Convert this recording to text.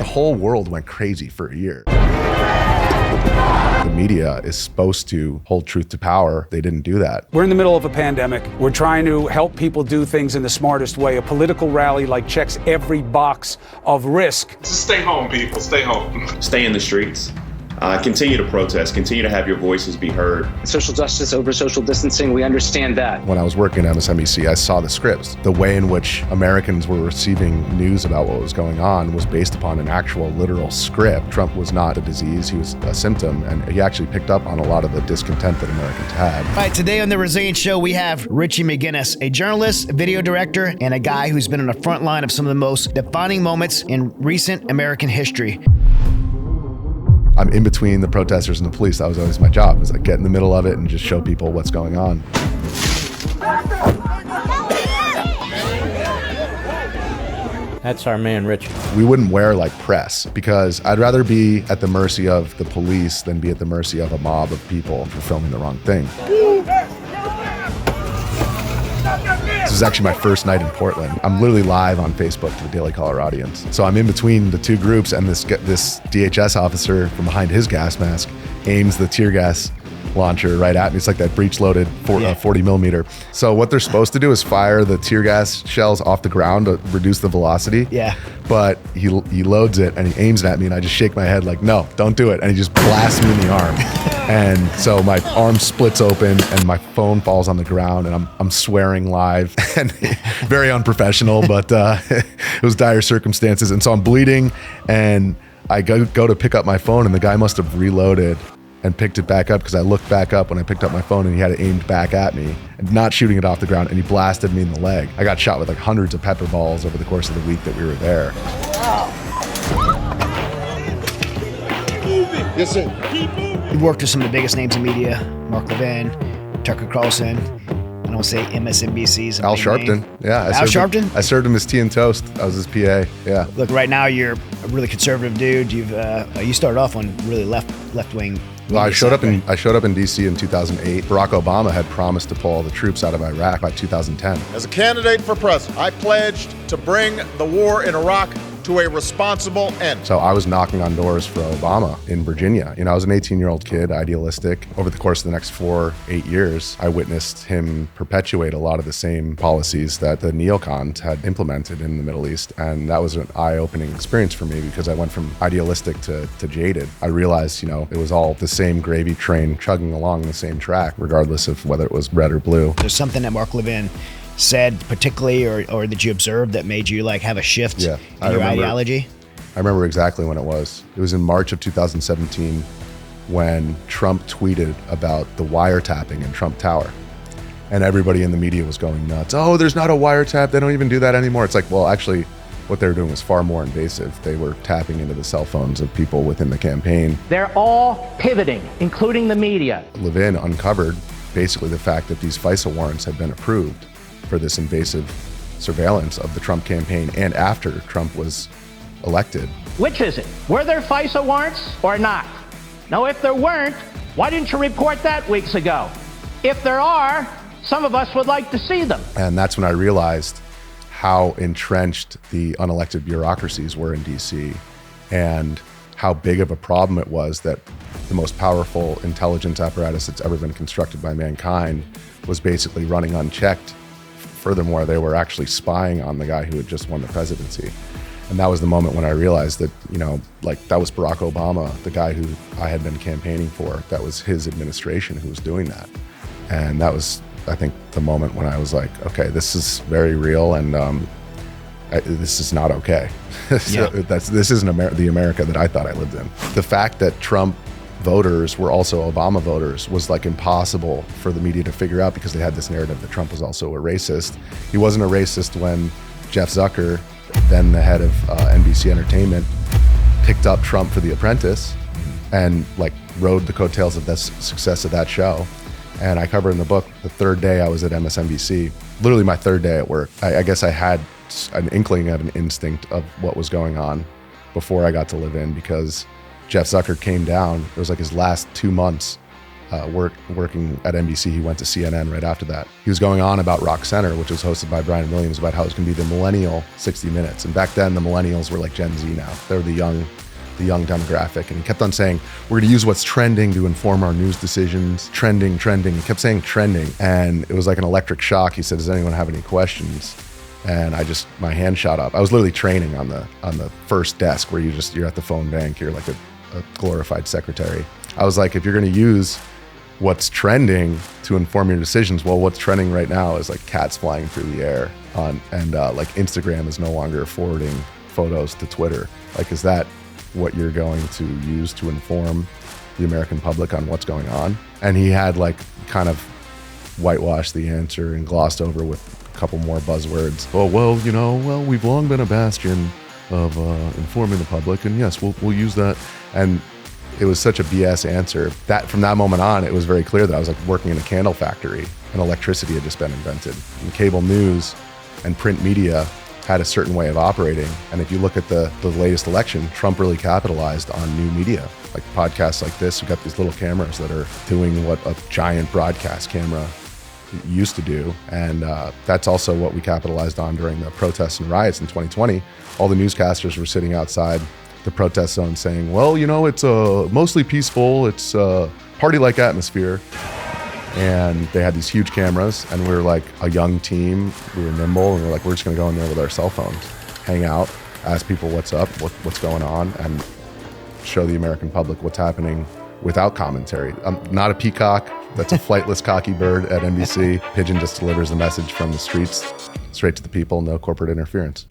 whole world went crazy for a year. The media is supposed to hold truth to power. They didn't do that. We're in the middle of a pandemic. We're trying to help people do things in the smartest way. A political rally checks every box of risk. Just stay home, people. Stay home. Stay in the streets. Continue to protest. Continue to have your voices be heard. Social justice over social distancing, we understand that. When I was working at MSNBC, I saw the scripts. The way in which Americans were receiving news about what was going on was based upon an actual literal script. Trump was not a disease, he was a symptom, and he actually picked up on a lot of the discontent that Americans had. All right, today on The Resilient Show, we have Richie McGinniss, a journalist, a video director, and a guy who's been on the front line of some of the most defining moments in recent American history. I'm in between the protesters and the police. That was always my job, was get in the middle of it and just show people what's going on. That's our man, Richie. We wouldn't wear like press because I'd rather be at the mercy of the police than be at the mercy of a mob of people for filming the wrong thing. This is actually my first night in Portland. I'm literally live on Facebook to the Daily Coloradians. So I'm in between the two groups, and this DHS officer from behind his gas mask aims the tear gas launcher right at me. It's like that breech-loaded 40 millimeter. So what they're supposed to do is fire the tear gas shells off the ground to reduce the velocity. Yeah. But he loads it and he aims it at me, and I just shake my head like, no, don't do it. And he just blasts me in the arm. And so my arm splits open and my phone falls on the ground, and I'm swearing live and very unprofessional, but it was dire circumstances. And so I'm bleeding, and I go to pick up my phone, and the guy must have reloaded and picked it back up, because I looked back up when I picked up my phone and he had it aimed back at me and not shooting it off the ground, and he blasted me in the leg. I got shot with hundreds of pepper balls over the course of the week that we were there. Yes, sir. You've worked with some of the biggest names in media: Mark Levin, Tucker Carlson, I don't say MSNBC's. Al Sharpton. Yeah. Al Sharpton? I served him as tea and toast. I was his PA. Yeah. Look, right now you're a really conservative dude. You started off on really left wing. Well, I showed up in DC in 2008. Barack Obama had promised to pull all the troops out of Iraq by 2010. As a candidate for president, I pledged to bring the war in Iraq to a responsible end. So I was knocking on doors for Obama in Virginia. I was an 18-year-old kid, idealistic. Over the course of the next 8 years, I witnessed him perpetuate a lot of the same policies that the neocons had implemented in the Middle East. And that was an eye-opening experience for me, because I went from idealistic to jaded. I realized, it was all the same gravy train chugging along the same track, regardless of whether it was red or blue. There's something that Mark Levin said particularly or that you observed that made you have a shift in your ideology? I remember exactly when it was. It was in March of 2017 when Trump tweeted about the wiretapping in Trump Tower. And everybody in the media was going nuts. Oh, there's not a wiretap. They don't even do that anymore. It's like, well, actually, what they were doing was far more invasive. They were tapping into the cell phones of people within the campaign. They're all pivoting, including the media. Levin uncovered basically the fact that these FISA warrants had been approved for this invasive surveillance of the Trump campaign and after Trump was elected. Which is it? Were there FISA warrants or not? Now, if there weren't, why didn't you report that weeks ago? If there are, some of us would like to see them. And that's when I realized how entrenched the unelected bureaucracies were in DC, and how big of a problem it was that the most powerful intelligence apparatus that's ever been constructed by mankind was basically running unchecked. Furthermore, they were actually spying on the guy who had just won the presidency. And that was the moment when I realized that, that was Barack Obama, the guy who I had been campaigning for. That was his administration who was doing that. And that was, I think, the moment when I was like, okay, this is very real, and this is not okay. Yeah. This isn't the America that I thought I lived in. The fact that Trump voters were also Obama voters was impossible for the media to figure out, because they had this narrative that Trump was also a racist. He wasn't a racist when Jeff Zucker, then the head of NBC Entertainment, picked up Trump for The Apprentice and rode the coattails of the success of that show. And I cover in the book the third day I was at MSNBC, literally my third day at work. I guess I had an inkling of an instinct of what was going on before I got to live in, because Jeff Zucker came down. It was his last 2 months working at NBC. He went to CNN right after that. He was going on about Rock Center, which was hosted by Brian Williams, about how it was going to be the millennial 60 Minutes. And back then, the millennials were like Gen Z now. They were the young demographic. And he kept on saying, we're going to use what's trending to inform our news decisions. Trending. He kept saying trending. And it was like an electric shock. He said, does anyone have any questions? And my hand shot up. I was literally training on the first desk where you're at the phone bank. You're like a glorified secretary. I was like, if you're going to use what's trending to inform your decisions, well, what's trending right now is like cats flying through the air and like Instagram is no longer forwarding photos to Twitter. Like, is that what you're going to use to inform the American public on what's going on? And he had like kind of whitewashed the answer and glossed over with a couple more buzzwords. Oh, well, we've long been a bastion of informing the public, and yes, we'll use that. And it was such a BS answer that from that moment on, it was very clear that I was like working in a candle factory and electricity had just been invented. And cable news and print media had a certain way of operating. And if you look at the latest election, Trump really capitalized on new media, like podcasts like this. You've got these little cameras that are doing what a giant broadcast camera used to do. And that's also what we capitalized on during the protests and riots in 2020. All the newscasters were sitting outside the protest zone saying, well, it's mostly peaceful. It's a party-like atmosphere. And they had these huge cameras, and we were like a young team. We were nimble, and we're like, we're just going to go in there with our cell phones, hang out, ask people what's up, what's going on, and show the American public what's happening without commentary. I'm not a peacock. That's a flightless cocky bird at NBC. Pigeon just delivers the message from the streets straight to the people, no corporate interference.